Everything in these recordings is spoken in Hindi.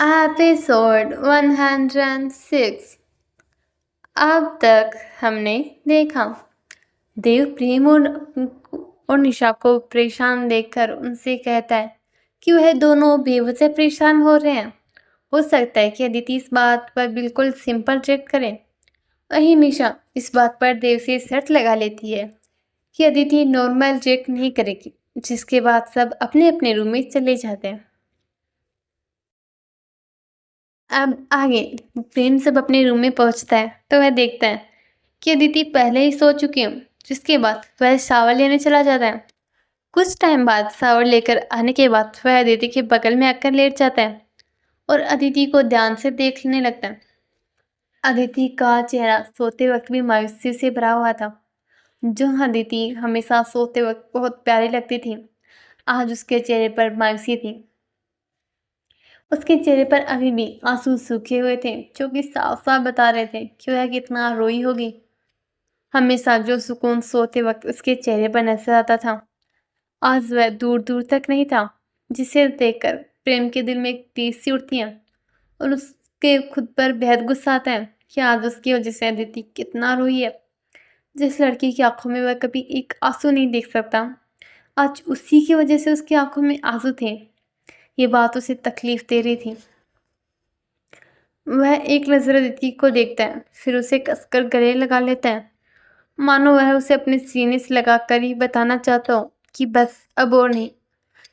एपिसोड 106। अब तक हमने देखा देव प्रेम और निशा को परेशान देखकर उनसे कहता है कि वह दोनों बेवजह परेशान हो रहे हैं। हो सकता है कि अदिति इस बात पर बिल्कुल सिंपल रिजेक्ट करे। वहीं निशा इस बात पर देव से शर्त लगा लेती है कि अदिति नॉर्मल रिजेक्ट नहीं करेगी, जिसके बाद सब अपने अपने रूम में चले जाते हैं। अब आगे प्रेम सब अपने रूम में पहुंचता है तो वह देखता है कि अदिति पहले ही सो चुकी है, जिसके बाद वह शावर लेने चला जाता है। कुछ टाइम बाद शावर लेकर आने के बाद वह अदिति के बगल में आकर लेट जाता है और अदिति को ध्यान से देखने लगता है। अदिति का चेहरा सोते वक्त भी मायूसी से भरा हुआ था। जो अदिति हमेशा सोते वक्त बहुत प्यारी लगती थी, आज उसके चेहरे पर मायूसी थी। उसके चेहरे पर अभी भी आंसू सूखे हुए थे, जो कि साफ साफ बता रहे थे कि वह कितना रोई होगी। हमेशा जो सुकून सोते वक्त उसके चेहरे पर नजर आता था, आज वह दूर दूर तक नहीं था, जिसे देखकर प्रेम के दिल में एक टीस सी उठती है और उसके खुद पर बेहद गुस्सा आता है कि आज उसकी वजह से अदिति कितना रोई है। जिस लड़की की आंखों में वह कभी एक आंसू नहीं देख सकता, आज उसी की वजह से उसकी आंखों में आंसू थे। ये बात उसे तकलीफ दे रही थी। वह एक नज़र अदिति को देखता है, फिर उसे कसकर गले लगा लेता है, मानो वह उसे अपने सीने से लगाकर ही बताना चाहता हो कि बस अब और नहीं,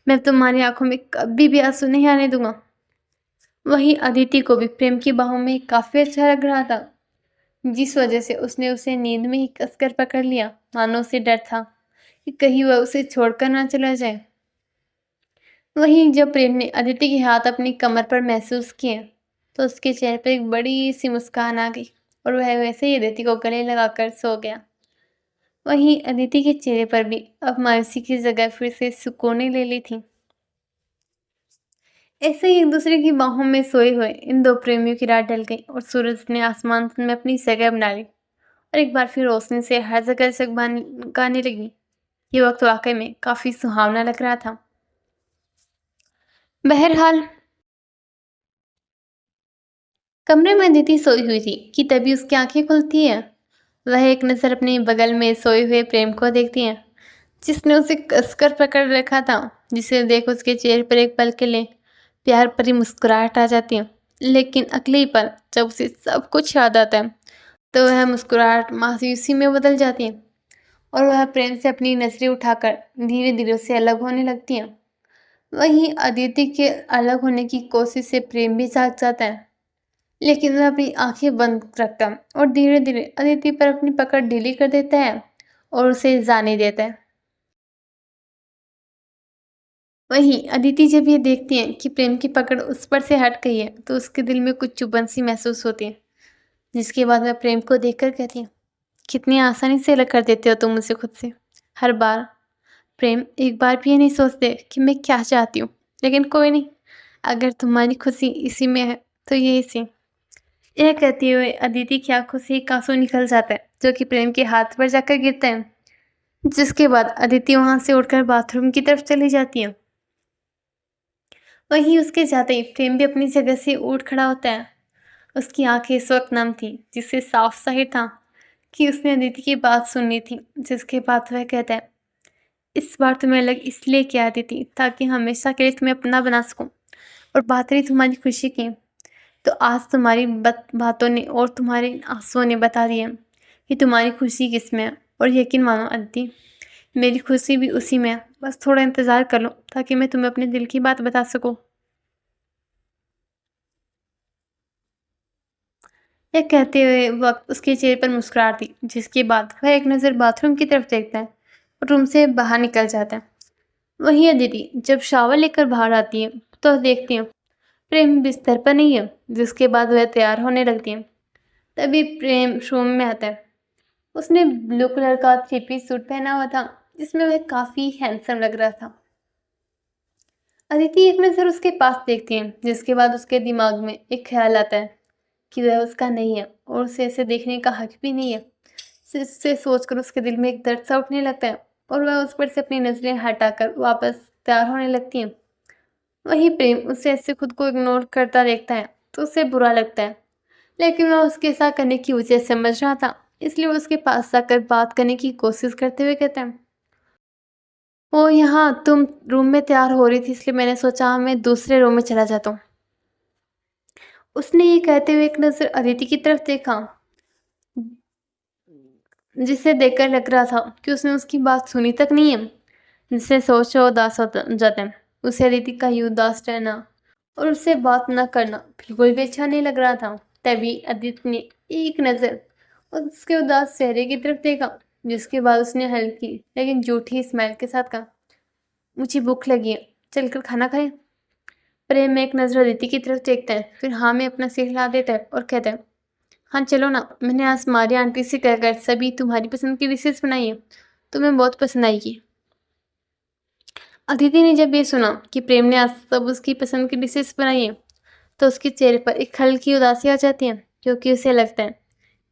मैं तुम्हारी आंखों में कभी भी आंसू नहीं आने दूंगा। वहीं अदिति को भी प्रेम की बाहों में काफ़ी अच्छा लग रहा था, जिस वजह से उसने उसे नींद में ही कसकर पकड़ लिया, मानो उसे डर था कि कहीं वह उसे छोड़कर ना चला जाए। वहीं जब प्रेम ने अदिति के हाथ अपनी कमर पर महसूस किए तो उसके चेहरे पर एक बड़ी सी मुस्कान आ गई और वह वैसे ही अदिति को गले लगाकर सो गया। वहीं अदिति के चेहरे पर भी अब मायूसी की जगह फिर से सुकून ले ली थी। ऐसे ही एक दूसरे की बाहों में सोए हुए इन दो प्रेमियों की रात ढल गई और सूरज ने आसमान में अपनी जगह बना ली और एक बार फिर रोशनी से हर जगह जगमगाने लगी। ये वक्त वाकई में काफी सुहावना लग रहा था। बहरहाल कमरे में अदिति सोई हुई थी कि तभी उसकी आंखें खुलती हैं। वह एक नज़र अपने बगल में सोए हुए प्रेम को देखती है, जिसने उसे कसकर पकड़ रखा था, जिसे देख उसके चेहरे पर एक पल के लिए प्यार भरी मुस्कुराहट आ जाती है। लेकिन अगले ही पल जब उसे सब कुछ याद आता है तो वह मुस्कुराहट मायूसी में बदल जाती है और वह प्रेम से अपनी नजरें उठाकर धीरे धीरे उससे अलग होने लगती हैं। वहीं अदिति के अलग होने की कोशिश से प्रेम भी जाग जाता है, लेकिन वह अपनी आंखें बंद रखता है और धीरे धीरे अदिति पर अपनी पकड़ ढीली कर देता है और उसे जाने देता है। वहीं अदिति जब ये देखती है कि प्रेम की पकड़ उस पर से हट गई है तो उसके दिल में कुछ चुभन सी महसूस होती है, जिसके बाद वह प्रेम को देखकर कहती है, कितनी आसानी से अलग कर देते हो तुम मुझसे खुद से। हर बार प्रेम एक बार भी ये नहीं सोचते कि मैं क्या चाहती हूँ, लेकिन कोई नहीं, अगर तुम्हारी खुशी इसी में है तो ये इसी। यह कहते हुए अदिति की आंखों से एक आंसू निकल जाता है, जो कि प्रेम के हाथ पर जाकर गिरता है, जिसके बाद अदिति वहां से उठकर बाथरूम की तरफ चली जाती है। वहीं उसके जाते ही प्रेम भी अपनी जगह से उठ खड़ा होता है। उसकी आंखें इस वक्त नम थी, जिससे साफ जाहिर था कि उसने अदिति की बात सुननी थी। जिसके बाद वह कहता है, इस बार तुम्हें अलग इसलिए किया अदिति ताकि हमेशा के लिए तुम्हें अपना बना सकूं। और बात रही तुम्हारी खुशी की, तो आज तुम्हारी बातों ने और तुम्हारे आंसुओं ने बता दिया कि तुम्हारी खुशी किस में है। और यकीन मानो अदिति, मेरी खुशी भी उसी में है। बस थोड़ा इंतज़ार कर लो ताकि मैं तुम्हें अपने दिल की बात बता सकूं। यह कहते हुए वक्त उसके चेहरे पर मुस्कुराहट थी, जिसके बाद वह एक नज़र बाथरूम की तरफ देखता है और रूम से बाहर निकल जाता है। वहीं अदिति जब शावर लेकर बाहर आती है तो देखती है प्रेम बिस्तर पर नहीं है, जिसके बाद वह तैयार होने लगती है। तभी प्रेम रूम में आता है। उसने ब्लू कलर का थ्री पीस सूट पहना हुआ था, जिसमें वह काफ़ी हैंडसम लग रहा था। अदिति एक नज़र उसके पास देखती है, जिसके बाद उसके दिमाग में एक ख्याल आता है कि वह उसका नहीं है और उसे ऐसे देखने का हक भी नहीं है। इससे सोचकर उसके दिल में एक दर्द सा उठने लगता है और वह उस पर से अपनी नज़रें हटाकर वापस तैयार होने लगती है। वहीं प्रेम उसे ऐसे खुद को इग्नोर करता देखता है तो उसे बुरा लगता है, लेकिन वह उसके साथ करने की वजह समझ रहा था, इसलिए वो उसके पास जाकर बात करने की कोशिश करते हुए कहता है, ओ यहाँ तुम रूम में तैयार हो रही थी इसलिए मैंने सोचा मैं दूसरे रूम में चला जाता हूँ। उसने ये कहते हुए एक नज़र अदिति की तरफ देखा, जिसे देखकर लग रहा था कि उसने उसकी बात सुनी तक नहीं है, जिससे सोच और उदास हो जाते हैं। उसे अदिति का ये उदास रहना और उससे बात न करना बिल्कुल भी अच्छा नहीं लग रहा था। तभी अदिति ने एक नज़र उसके उदास चेहरे की तरफ देखा, जिसके बाद उसने हल्की लेकिन झूठी स्माइल के साथ कहा, मुझे भूख लगी है, चलकर खाना खाएं। प्रेम में एक नज़र अदिति की तरफ देखता है, फिर हाँ में अपना सिर हिला देता है और कहता है, हाँ चलो ना, मैंने आज मारिया आंटी से कहकर सभी तुम्हारी पसंद की डिशेस बनाई है, तुम्हें बहुत पसंद आएगी। अदिति ने जब ये सुना कि प्रेम ने आज सब उसकी पसंद की डिशेस बनाई है, तो उसके चेहरे पर एक हल्की उदासी आ जाती है, क्योंकि उसे लगता है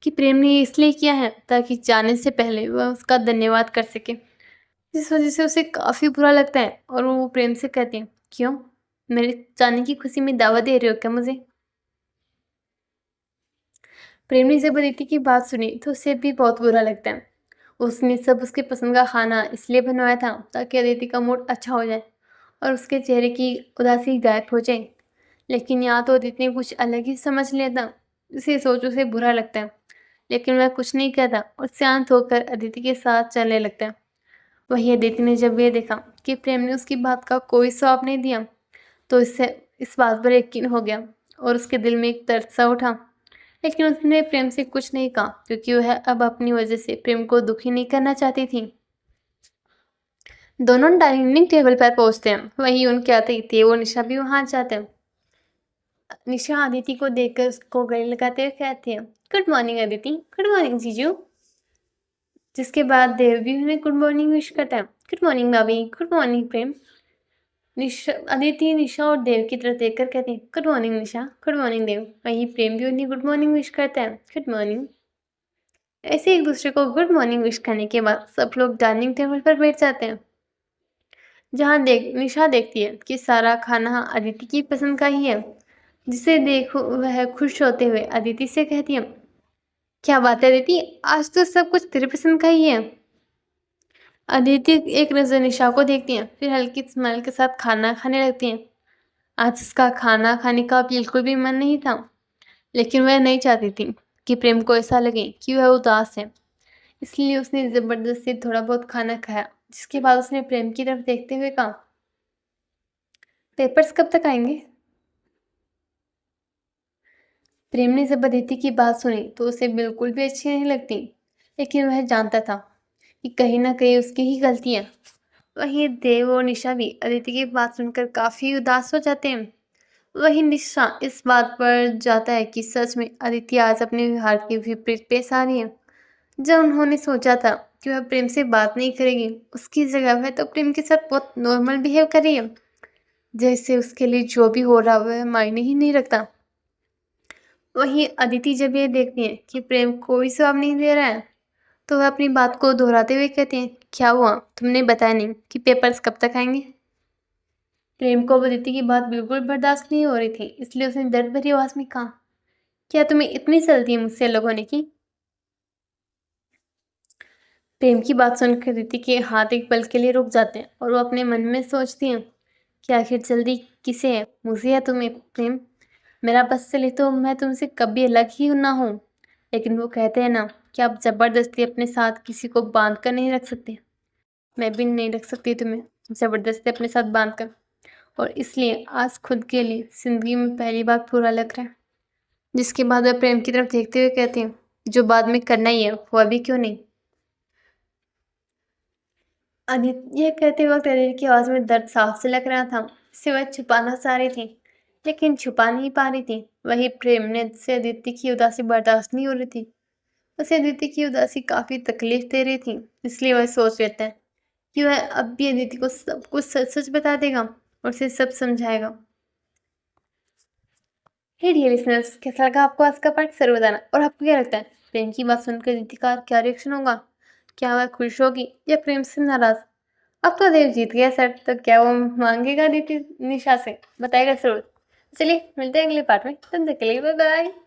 कि प्रेम ने ये इसलिए किया है ताकि जाने से पहले वह उसका धन्यवाद कर सके, जिस वजह से उसे काफ़ी बुरा लगता है और वो प्रेम से कहती है, क्यों, मेरे जाने की खुशी में दावत दे रहे हो क्या मुझे? प्रेम ने जब अदिति की बात सुनी तो उसे भी बहुत बुरा लगता है। उसने सब उसके पसंद का खाना इसलिए बनवाया था ताकि अदिति का मूड अच्छा हो जाए और उसके चेहरे की उदासी गायब हो जाए। लेकिन यहाँ तो अदिति ने कुछ अलग ही समझ लिया था, इसे सोच उसे बुरा लगता है, लेकिन वह कुछ नहीं कहता और शांत होकर अदिति के साथ चलने लगता है। वही अदिति ने जब ये देखा कि प्रेम ने उसकी बात का कोई जवाब नहीं दिया, तो इससे इस बात पर यकीन हो गया और उसके दिल में एक दर्द सा उठा। लेकिन उसने प्रेम से कुछ नहीं कहा, क्योंकि वह अब अपनी वजह से प्रेम को दुखी नहीं करना चाहती थी। दोनों डाइनिंग टेबल पर पहुंचते हैं, वहीं उनके अतिथि वो निशा भी वहां जाते हैं। निशा अदिति को देखकर उसको गले लगाते हुए कहती है, good morning Aditi, good morning जीजू। जिसके बाद देव भी उन्हें गुड मॉर्निंग विश करता है, गुड मॉर्निंग भाभी, गुड मॉर्निंग प्रेम। निशा अदिति निशा और देव की तरफ देखकर कहती है, गुड मॉर्निंग निशा, गुड मॉर्निंग देव। वहीं प्रेम भी उन्हें गुड मॉर्निंग विश करता है, गुड मॉर्निंग। ऐसे एक दूसरे को गुड मॉर्निंग विश करने के बाद सब लोग डाइनिंग टेबल पर बैठ जाते हैं, जहाँ निशा देखती है कि सारा खाना अदिति की पसंद का ही है, जिसे देख वह खुश होते हुए अदिति से कहती है, क्या बात है अदिति, आज तो सब कुछ तेरे पसंद का ही है। अदिति एक नज़र निशा को देखती है, फिर हल्की स्माइल के साथ खाना खाने लगती है। आज उसका खाना खाने का बिल्कुल भी मन नहीं था, लेकिन वह नहीं चाहती थी कि प्रेम को ऐसा लगे कि वह उदास है, इसलिए उसने ज़बरदस्ती थोड़ा बहुत खाना खाया। जिसके बाद उसने प्रेम की तरफ देखते हुए कहा, पेपर्स कब तक आएंगे? प्रेम ने जब अदिति की बात सुनी तो उसे बिल्कुल भी अच्छी नहीं लगती, लेकिन वह जानता था कि कहीं ना कहीं उसकी ही गलती है। वहीं देव और निशा भी अदिति की बात सुनकर काफ़ी उदास हो जाते हैं। वहीं निशा इस बात पर जाता है कि सच में अदिति आज अपने व्यवहार के विपरीत पेश आ रही है। जब उन्होंने सोचा था कि वह प्रेम से बात नहीं करेगी, उसकी जगह वह तो प्रेम के साथ बहुत नॉर्मल बिहेव कर रही है, जैसे उसके लिए जो भी हो रहा वह मायने ही नहीं रखता। वहीं अदिति जब ये देखती है कि प्रेम कोई जवाब नहीं दे रहा है, तो वह अपनी बात को दोहराते हुए कहती है, क्या हुआ, तुमने बताया नहीं कि पेपर्स कब तक आएंगे? प्रेम को अब अदिति की बात बिल्कुल बर्दाश्त नहीं हो रही थी, इसलिए उसने दर्द भरी आवाज में कहा, क्या तुम्हें इतनी जल्दी है मुझसे अलग होने की? प्रेम की बात सुनकर अदिति के हाथ एक पल के लिए रुक जाते हैं और वो अपने मन में सोचती हैं कि आखिर जल्दी किसे है, मुझे या तुम्हें? प्रेम, मेरा बस चले तो मैं तुमसे कभी अलग ही ना हूँ, लेकिन वो कहते हैं ना कि आप ज़बरदस्ती अपने साथ किसी को बांध कर नहीं रख सकते। मैं भी नहीं रख सकती तुम्हें ज़बरदस्ती अपने साथ बांध कर, और इसलिए आज खुद के लिए ज़िंदगी में पहली बार पूरा लग रहा है। जिसके बाद वह प्रेम की तरफ देखते हुए कहती हैं, जो बाद में करना ही है वो अभी क्यों नहीं? अदिति ये कहते वक्त अदिति की आवाज़ में दर्द साफ से लग रहा था, इसे वह छुपाना चाह रही थी, लेकिन छुपा नहीं पा रही थी। वही प्रेम ने से अदिति की उदासी बर्दाश्त नहीं हो रही थी, उसे अदिति की उदासी काफ़ी तकलीफ दे रही थी, इसलिए वह सोच लेता है कि वह अब भी अदिति को सब कुछ सच सच बता देगा और उसे सब समझाएगा। हे डियर लिसनर्स, कैसा लगा आपको आज का पार्ट? जरूर बताना। और आपको क्या लगता है, प्रेम की बात सुनकर अदिति का क्या रिएक्शन होगा? क्या वह खुश होगी या प्रेम से नाराज? अब तो देव जीत गया सर, तो क्या वो मांगेगा अदिति निशा से? बताएगा जरूर। चलिए मिलते हैं अगले पार्ट में, तब तक के लिए बाय बाय।